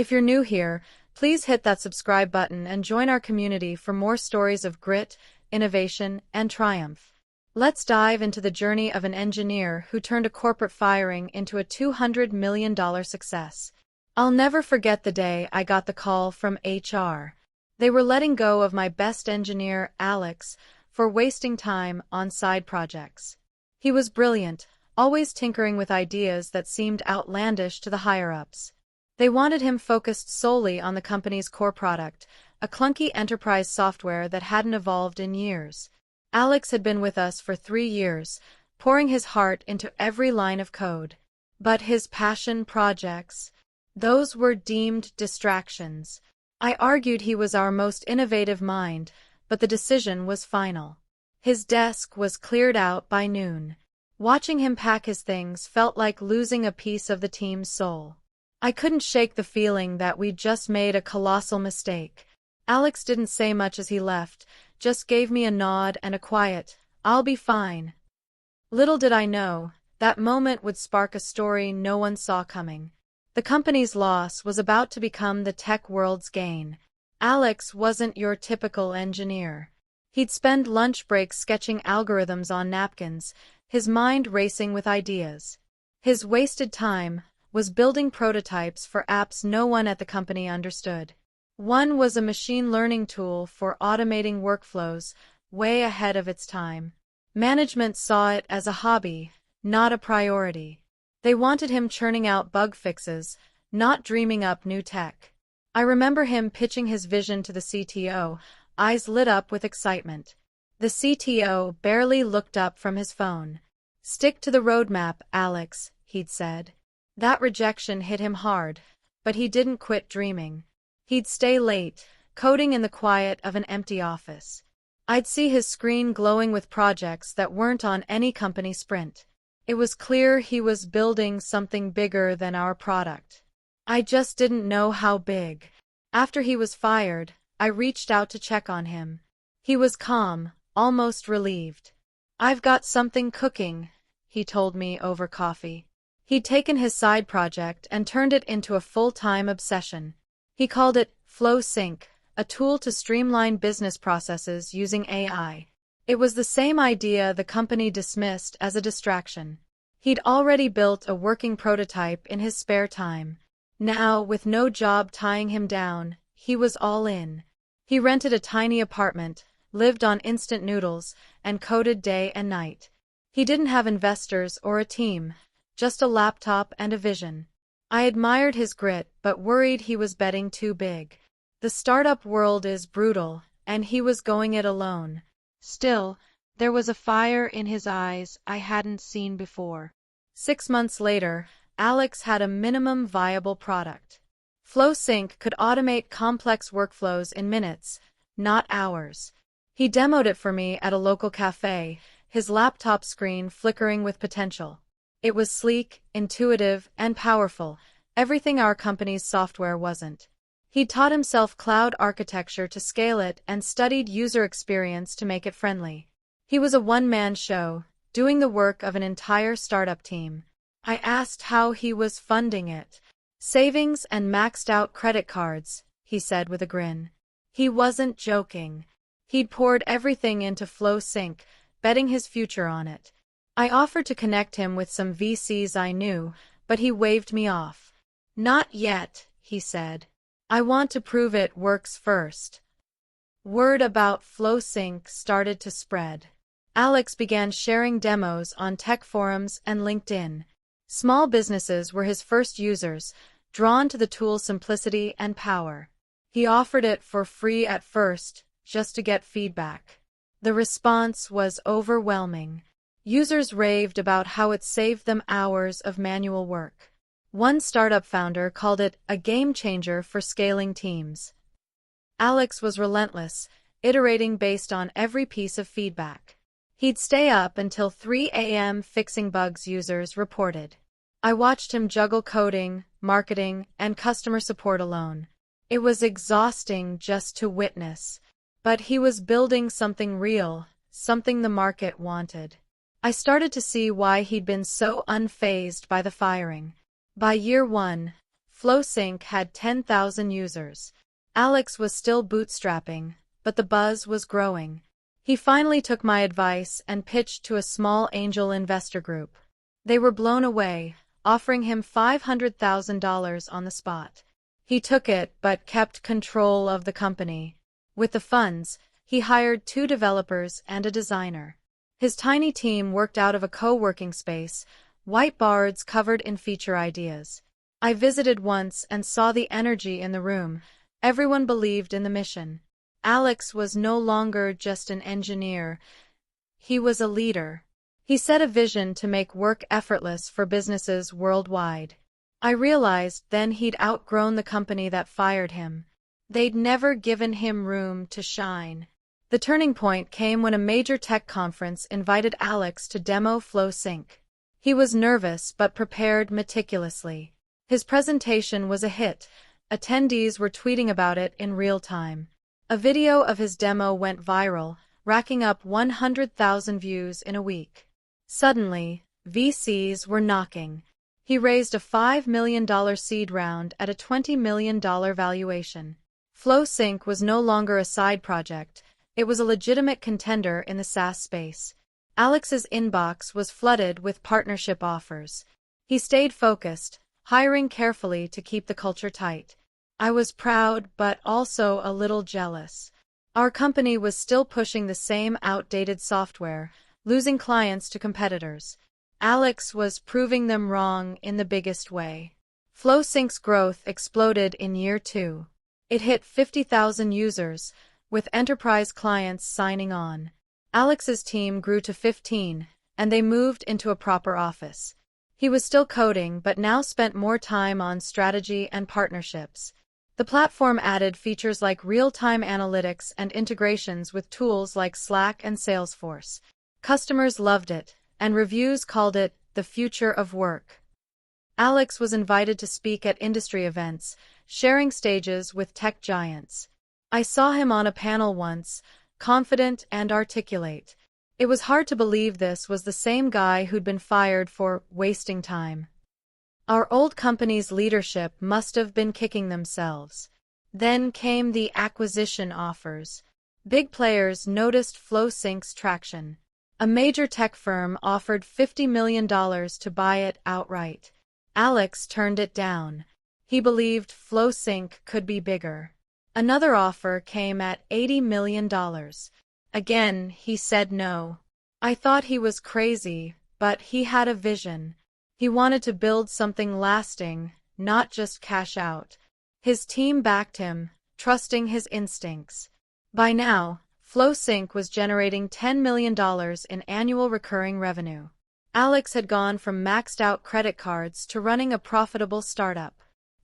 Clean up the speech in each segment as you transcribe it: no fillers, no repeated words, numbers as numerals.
If you're new here, please hit that subscribe button and join our community for more stories of grit, innovation, and triumph. Let's dive into the journey of an engineer who turned a corporate firing into a $200 million success. I'll never forget the day I got the call from HR. They were letting go of my best engineer, Alex, for wasting time on side projects. He was brilliant, always tinkering with ideas that seemed outlandish to the higher-ups. They wanted him focused solely on the company's core product, a clunky enterprise software that hadn't evolved in years. Alex had been with us for 3 years, pouring his heart into every line of code. But his passion projects, those were deemed distractions. I argued he was our most innovative mind, but the decision was final. His desk was cleared out by noon. Watching him pack his things felt like losing a piece of the team's soul. I couldn't shake the feeling that we'd just made a colossal mistake. Alex didn't say much as he left, just gave me a nod and a quiet, "I'll be fine." Little did I know, that moment would spark a story no one saw coming. The company's loss was about to become the tech world's gain. Alex wasn't your typical engineer. He'd spend lunch breaks sketching algorithms on napkins, his mind racing with ideas. His wasted time was building prototypes for apps no one at the company understood. One was a machine learning tool for automating workflows, way ahead of its time. Management saw it as a hobby, not a priority. They wanted him churning out bug fixes, not dreaming up new tech. I remember him pitching his vision to the CTO, eyes lit up with excitement. The CTO barely looked up from his phone. "Stick to the roadmap, Alex," he'd said. That rejection hit him hard, but he didn't quit dreaming. He'd stay late, coding in the quiet of an empty office. I'd see his screen glowing with projects that weren't on any company sprint. It was clear he was building something bigger than our product. I just didn't know how big. After he was fired, I reached out to check on him. He was calm, almost relieved. "I've got something cooking," he told me over coffee. He'd taken his side project and turned it into a full-time obsession. He called it FlowSync, a tool to streamline business processes using AI. It was the same idea the company dismissed as a distraction. He'd already built a working prototype in his spare time. Now, with no job tying him down, he was all in. He rented a tiny apartment, lived on instant noodles, and coded day and night. He didn't have investors or a team, just a laptop and a vision. I admired his grit, but worried he was betting too big. The startup world is brutal, and he was going it alone. Still, there was a fire in his eyes I hadn't seen before. 6 months later, Alex had a minimum viable product. FlowSync could automate complex workflows in minutes, not hours. He demoed it for me at a local cafe, his laptop screen flickering with potential. It was sleek, intuitive, and powerful, everything our company's software wasn't. He taught himself cloud architecture to scale it and studied user experience to make it friendly. He was a one-man show, doing the work of an entire startup team. I asked how he was funding it. "Savings and maxed-out credit cards," he said with a grin. He wasn't joking. He'd poured everything into FlowSync, betting his future on it. I offered to connect him with some VCs I knew, but he waved me off. "Not yet," he said. "I want to prove it works first." Word about FlowSync started to spread. Alex began sharing demos on tech forums and LinkedIn. Small businesses were his first users, drawn to the tool's simplicity and power. He offered it for free at first, just to get feedback. The response was overwhelming. Users raved about how it saved them hours of manual work. One startup founder called it a game changer for scaling teams. Alex was relentless, iterating based on every piece of feedback. He'd stay up until 3 a.m. fixing bugs users reported. I watched him juggle coding, marketing, and customer support alone. It was exhausting just to witness. But he was building something real, something the market wanted. I started to see why he'd been so unfazed by the firing. By year 1, FlowSync had 10,000 users. Alex was still bootstrapping, but the buzz was growing. He finally took my advice and pitched to a small angel investor group. They were blown away, offering him $500,000 on the spot. He took it but kept control of the company. With the funds, he hired 2 developers and a designer. His tiny team worked out of a co-working space, whiteboards covered in feature ideas. I visited once and saw the energy in the room. Everyone believed in the mission. Alex was no longer just an engineer. He was a leader. He set a vision to make work effortless for businesses worldwide. I realized then he'd outgrown the company that fired him. They'd never given him room to shine. The turning point came when a major tech conference invited Alex to demo FlowSync. He was nervous but prepared meticulously. His presentation was a hit. Attendees were tweeting about it in real time. A video of his demo went viral, racking up 100,000 views in a week. Suddenly, VCs were knocking. He raised a $5 million seed round at a $20 million valuation. FlowSync was no longer a side project. It was a legitimate contender in the SaaS space. Alex's inbox was flooded with partnership offers. He stayed focused, hiring carefully to keep the culture tight. I was proud but also a little jealous. Our company was still pushing the same outdated software, losing clients to competitors. Alex was proving them wrong in the biggest way. FlowSync's growth exploded in year 2. It hit 50,000 users, with enterprise clients signing on. Alex's team grew to 15, and they moved into a proper office. He was still coding but now spent more time on strategy and partnerships. The platform added features like real-time analytics and integrations with tools like Slack and Salesforce. Customers loved it, and reviews called it the future of work. Alex was invited to speak at industry events, sharing stages with tech giants. I saw him on a panel once, confident and articulate. It was hard to believe this was the same guy who'd been fired for wasting time. Our old company's leadership must have been kicking themselves. Then came the acquisition offers. Big players noticed FlowSync's traction. A major tech firm offered $50 million to buy it outright. Alex turned it down. He believed FlowSync could be bigger. Another offer came at $80 million. Again, he said no. I thought he was crazy, but he had a vision. He wanted to build something lasting, not just cash out. His team backed him, trusting his instincts. By now, FlowSync was generating $10 million in annual recurring revenue. Alex had gone from maxed-out credit cards to running a profitable startup.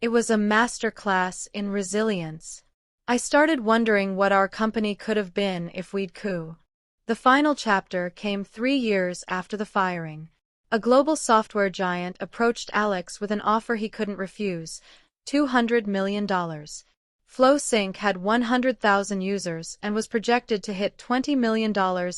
It was a masterclass in resilience. I started wondering what our company could have been if we'd coup. The final chapter came 3 years after the firing. A global software giant approached Alex with an offer he couldn't refuse, $200 million. FlowSync had 100,000 users and was projected to hit $20 million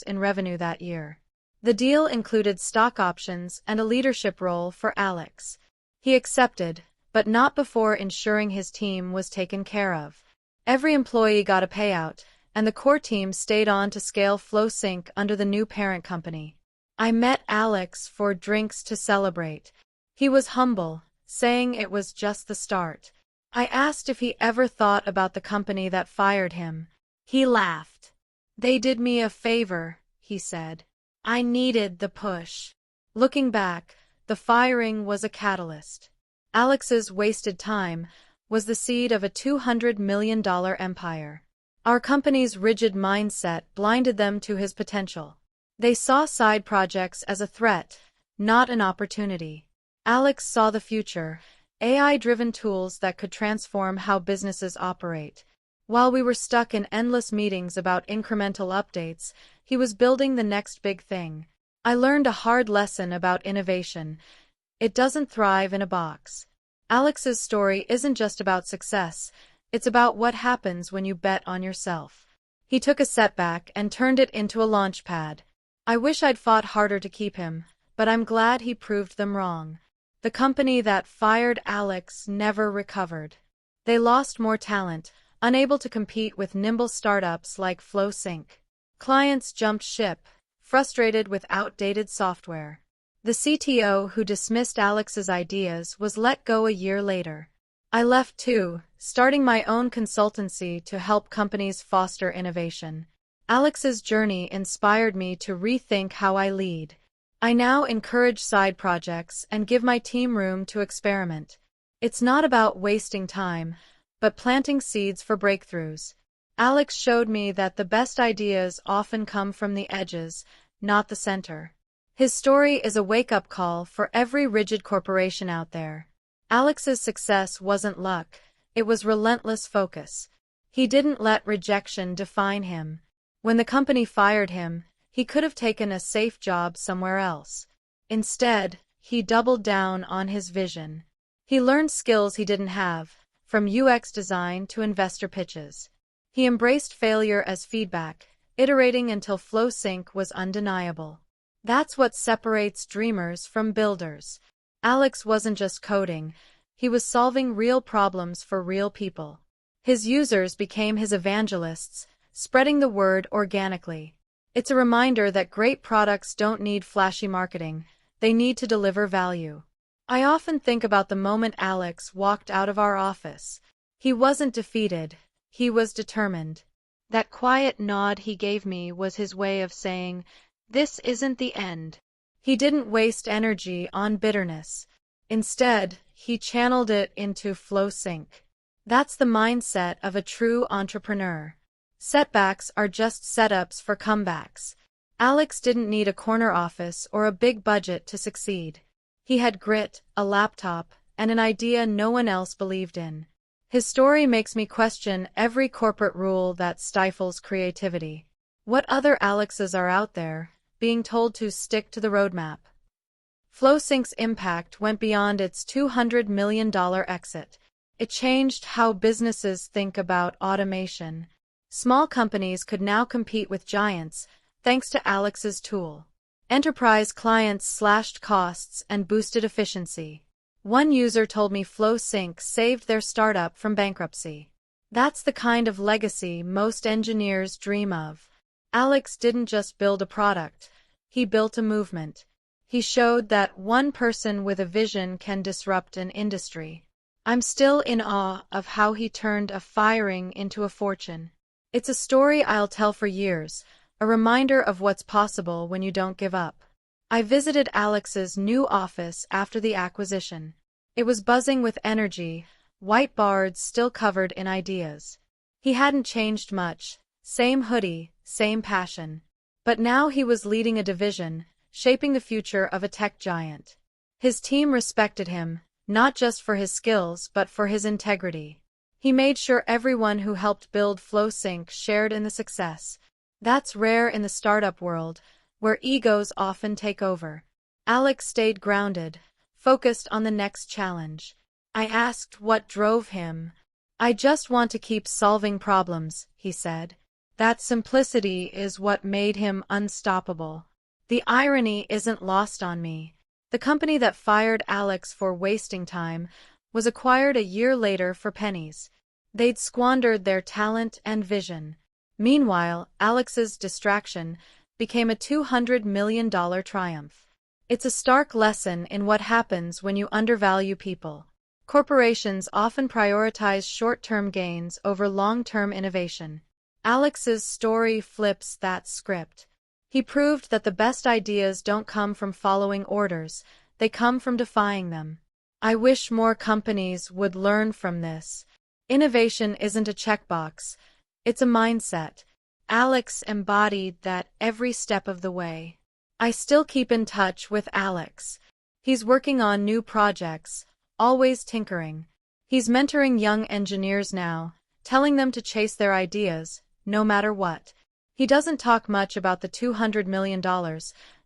in revenue that year. The deal included stock options and a leadership role for Alex. He accepted, but not before ensuring his team was taken care of. Every employee got a payout, and the core team stayed on to scale FlowSync under the new parent company. I met Alex for drinks to celebrate. He was humble, saying it was just the start. I asked if he ever thought about the company that fired him. He laughed. "They did me a favor," he said. "I needed the push." Looking back, the firing was a catalyst. Alex's wasted time was the seed of a $200 million empire. Our company's rigid mindset blinded them to his potential. They saw side projects as a threat, not an opportunity. Alex saw the future, AI-driven tools that could transform how businesses operate. While we were stuck in endless meetings about incremental updates, he was building the next big thing. I learned a hard lesson about innovation. It doesn't thrive in a box. Alex's story isn't just about success, it's about what happens when you bet on yourself. He took a setback and turned it into a launchpad. I wish I'd fought harder to keep him, but I'm glad he proved them wrong. The company that fired Alex never recovered. They lost more talent, unable to compete with nimble startups like FlowSync. Clients jumped ship, frustrated with outdated software. The CTO who dismissed Alex's ideas was let go a year later. I left too, starting my own consultancy to help companies foster innovation. Alex's journey inspired me to rethink how I lead. I now encourage side projects and give my team room to experiment. It's not about wasting time, but planting seeds for breakthroughs. Alex showed me that the best ideas often come from the edges, not the center. His story is a wake-up call for every rigid corporation out there. Alex's success wasn't luck, it was relentless focus. He didn't let rejection define him. When the company fired him, he could have taken a safe job somewhere else. Instead, he doubled down on his vision. He learned skills he didn't have, from UX design to investor pitches. He embraced failure as feedback, iterating until FlowSync was undeniable. That's what separates dreamers from builders. Alex wasn't just coding, he was solving real problems for real people. His users became his evangelists, spreading the word organically. It's a reminder that great products don't need flashy marketing, they need to deliver value. I often think about the moment Alex walked out of our office. He wasn't defeated, he was determined. That quiet nod he gave me was his way of saying, "This isn't the end." He didn't waste energy on bitterness. Instead, he channeled it into FlowSync. That's the mindset of a true entrepreneur. Setbacks are just setups for comebacks. Alex didn't need a corner office or a big budget to succeed. He had grit, a laptop, and an idea no one else believed in. His story makes me question every corporate rule that stifles creativity. What other Alexes are out there, being told to stick to the roadmap? FlowSync's impact went beyond its $200 million exit. It changed how businesses think about automation. Small companies could now compete with giants, thanks to Alex's tool. Enterprise clients slashed costs and boosted efficiency. One user told me FlowSync saved their startup from bankruptcy. That's the kind of legacy most engineers dream of. Alex didn't just build a product, he built a movement. He showed that one person with a vision can disrupt an industry. I'm still in awe of how he turned a firing into a fortune. It's a story I'll tell for years, a reminder of what's possible when you don't give up. I visited Alex's new office after the acquisition. It was buzzing with energy, whiteboards still covered in ideas. He hadn't changed much, same hoodie, same passion. But now he was leading a division, shaping the future of a tech giant. His team respected him, not just for his skills but for his integrity. He made sure everyone who helped build FlowSync shared in the success. That's rare in the startup world, where egos often take over. Alex stayed grounded, focused on the next challenge. I asked what drove him. "I just want to keep solving problems," he said. That simplicity is what made him unstoppable. The irony isn't lost on me. The company that fired Alex for wasting time was acquired a year later for pennies. They'd squandered their talent and vision. Meanwhile, Alex's distraction became a $200 million triumph. It's a stark lesson in what happens when you undervalue people. Corporations often prioritize short-term gains over long-term innovation. Alex's story flips that script. He proved that the best ideas don't come from following orders, they come from defying them. I wish more companies would learn from this. Innovation isn't a checkbox, it's a mindset. Alex embodied that every step of the way. I still keep in touch with Alex. He's working on new projects, always tinkering. He's mentoring young engineers now, telling them to chase their ideas, no matter what. He doesn't talk much about the $200 million,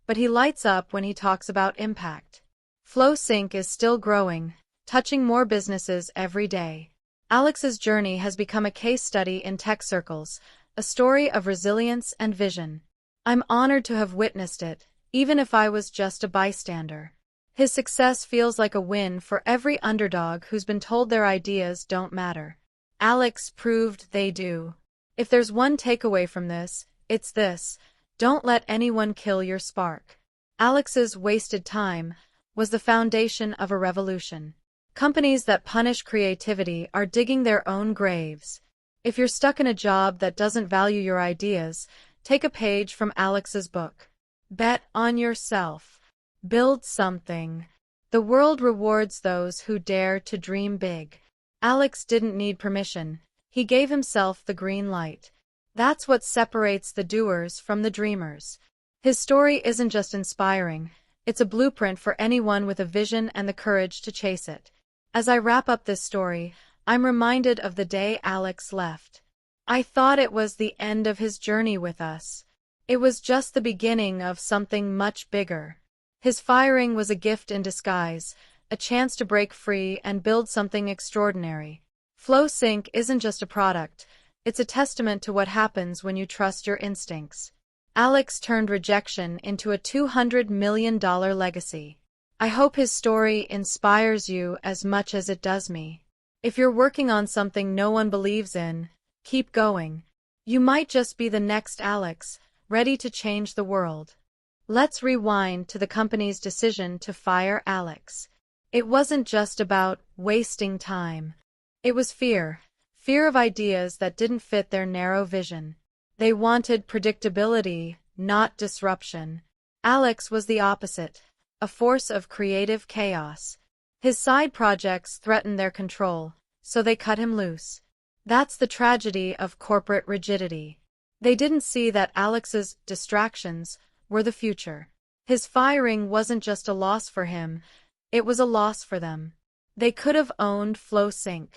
but he lights up when he talks about impact. FlowSync is still growing, touching more businesses every day. Alex's journey has become a case study in tech circles, a story of resilience and vision. I'm honored to have witnessed it, even if I was just a bystander. His success feels like a win for every underdog who's been told their ideas don't matter. Alex proved they do. If there's one takeaway from this, it's this: don't let anyone kill your spark. Alex's wasted time was the foundation of a revolution. Companies that punish creativity are digging their own graves. If you're stuck in a job that doesn't value your ideas, take a page from Alex's book. Bet on yourself. Build something. The world rewards those who dare to dream big. Alex didn't need permission. He gave himself the green light. That's what separates the doers from the dreamers. His story isn't just inspiring, it's a blueprint for anyone with a vision and the courage to chase it. As I wrap up this story, I'm reminded of the day Alex left. I thought it was the end of his journey with us. It was just the beginning of something much bigger. His firing was a gift in disguise, a chance to break free and build something extraordinary. FlowSync isn't just a product, it's a testament to what happens when you trust your instincts. Alex turned rejection into a $200 million legacy. I hope his story inspires you as much as it does me. If you're working on something no one believes in, keep going. You might just be the next Alex, ready to change the world. Let's rewind to the company's decision to fire Alex. It wasn't just about wasting time. It was fear. Fear of ideas that didn't fit their narrow vision. They wanted predictability, not disruption. Alex was the opposite, a force of creative chaos. His side projects threatened their control, so they cut him loose. That's the tragedy of corporate rigidity. They didn't see that Alex's distractions were the future. His firing wasn't just a loss for him, it was a loss for them. They could have owned FlowSync.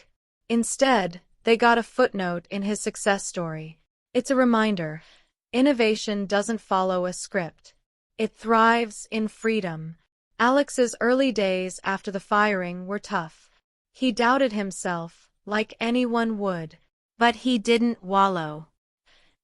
Instead, they got a footnote in his success story. It's a reminder: innovation doesn't follow a script. It thrives in freedom. Alex's early days after the firing were tough. He doubted himself, like anyone would. But he didn't wallow.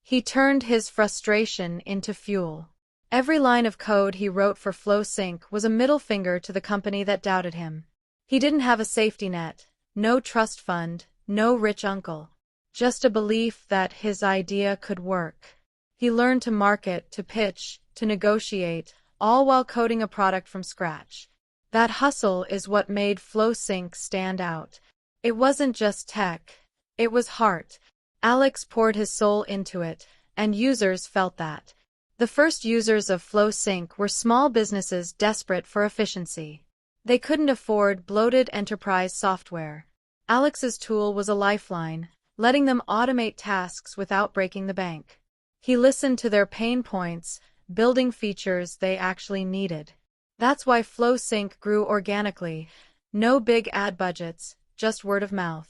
He turned his frustration into fuel. Every line of code he wrote for FlowSync was a middle finger to the company that doubted him. He didn't have a safety net, no trust fund, no rich uncle. Just a belief that his idea could work. He learned to market, to pitch, to negotiate, all while coding a product from scratch. That hustle is what made FlowSync stand out. It wasn't just tech, it was heart. Alex poured his soul into it, and users felt that. The first users of FlowSync were small businesses desperate for efficiency. They couldn't afford bloated enterprise software. Alex's tool was a lifeline, letting them automate tasks without breaking the bank. He listened to their pain points, building features they actually needed. That's why FlowSync grew organically. No big ad budgets, just word of mouth.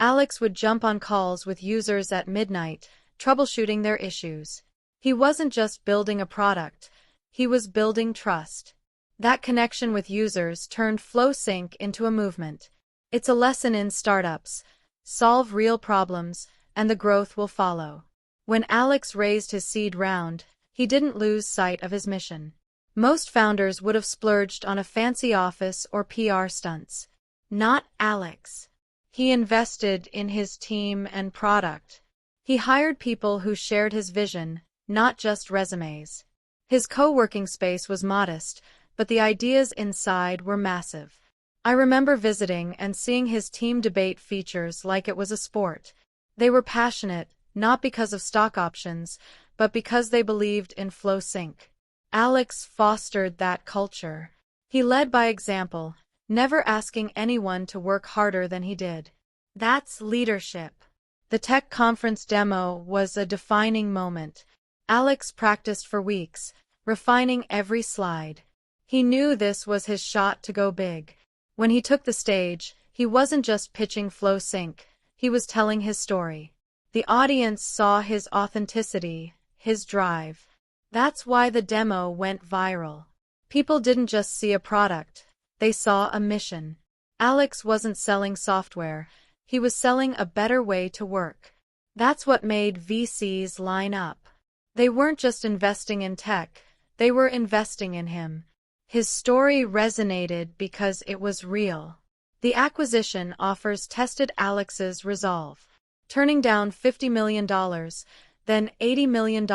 Alex would jump on calls with users at midnight, troubleshooting their issues. He wasn't just building a product, he was building trust. That connection with users turned FlowSync into a movement. It's a lesson in startups: solve real problems, and the growth will follow. When Alex raised his seed round, he didn't lose sight of his mission. Most founders would have splurged on a fancy office or PR stunts. Not Alex. He invested in his team and product. He hired people who shared his vision, not just resumes. His co-working space was modest, but the ideas inside were massive. I remember visiting and seeing his team debate features like it was a sport. They were passionate, not because of stock options, but because they believed in FlowSync. Alex fostered that culture. He led by example, never asking anyone to work harder than he did. That's leadership. The tech conference demo was a defining moment. Alex practiced for weeks, refining every slide. He knew this was his shot to go big. When he took the stage, he wasn't just pitching FlowSync, he was telling his story. The audience saw his authenticity, his drive. That's why the demo went viral. People didn't just see a product, they saw a mission. Alex wasn't selling software, he was selling a better way to work. That's what made VCs line up. They weren't just investing in tech, they were investing in him. His story resonated because it was real. The acquisition offers tested Alex's resolve. Turning down $50 million, then $80 million,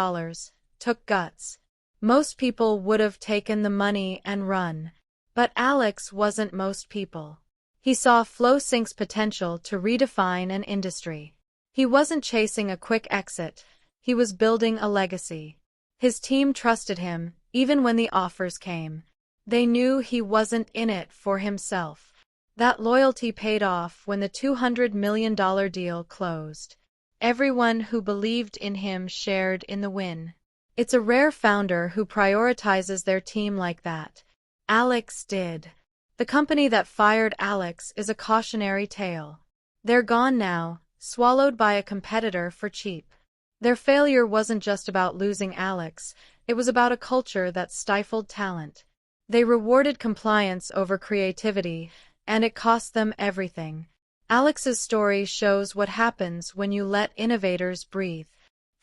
took guts. Most people would have taken the money and run. But Alex wasn't most people. He saw FlowSync's potential to redefine an industry. He wasn't chasing a quick exit. He was building a legacy. His team trusted him, even when the offers came. They knew he wasn't in it for himself. That loyalty paid off when the $200 million deal closed. Everyone who believed in him shared in the win. It's a rare founder who prioritizes their team like that. Alex did. The company that fired Alex is a cautionary tale. They're gone now, swallowed by a competitor for cheap. Their failure wasn't just about losing Alex, it was about a culture that stifled talent. They rewarded compliance over creativity, and it cost them everything. Alex's story shows what happens when you let innovators breathe.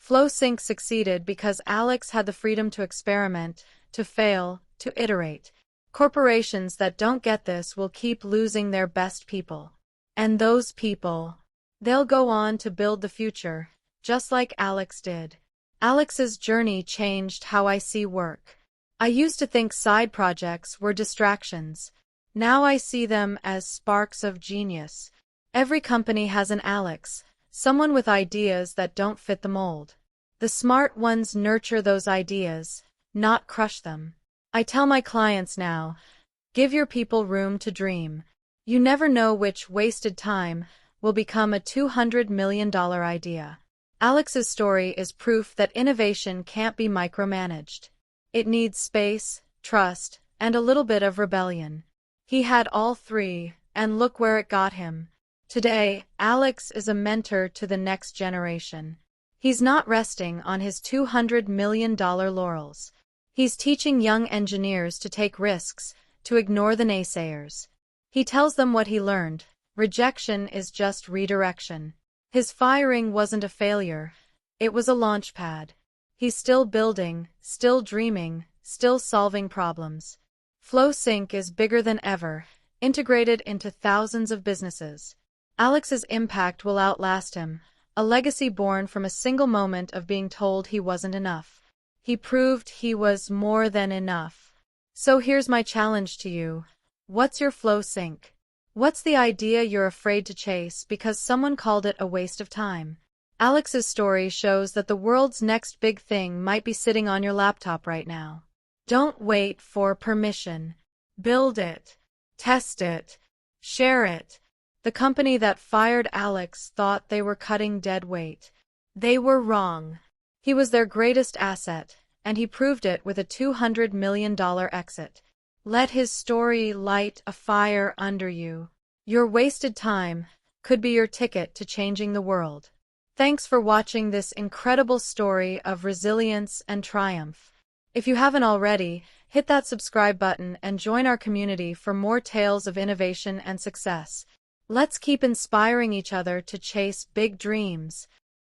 FlowSync succeeded because Alex had the freedom to experiment, to fail, to iterate. Corporations that don't get this will keep losing their best people. And those people, they'll go on to build the future, just like Alex did. Alex's journey changed how I see work. I used to think side projects were distractions. Now I see them as sparks of genius. Every company has an Alex, someone with ideas that don't fit the mold. The smart ones nurture those ideas, not crush them. I tell my clients now, give your people room to dream. You never know which wasted time will become a $200 million idea. Alex's story is proof that innovation can't be micromanaged. It needs space, trust, and a little bit of rebellion. He had all three, and look where it got him. Today, Alex is a mentor to the next generation. He's not resting on his $200 million laurels. He's teaching young engineers to take risks, to ignore the naysayers. He tells them what he learned. Rejection is just redirection. His firing wasn't a failure. It was a launchpad. He's still building, still dreaming, still solving problems. FlowSync is bigger than ever, integrated into thousands of businesses. Alex's impact will outlast him, a legacy born from a single moment of being told he wasn't enough. He proved he was more than enough. So here's my challenge to you. What's your FlowSync? What's the idea you're afraid to chase because someone called it a waste of time? Alex's story shows that the world's next big thing might be sitting on your laptop right now. Don't wait for permission. Build it. Test it. Share it. The company that fired Alex thought they were cutting dead weight. They were wrong. He was their greatest asset, and he proved it with a $200 million exit. Let his story light a fire under you. Your wasted time could be your ticket to changing the world. Thanks for watching this incredible story of resilience and triumph. If you haven't already, hit that subscribe button and join our community for more tales of innovation and success. Let's keep inspiring each other to chase big dreams.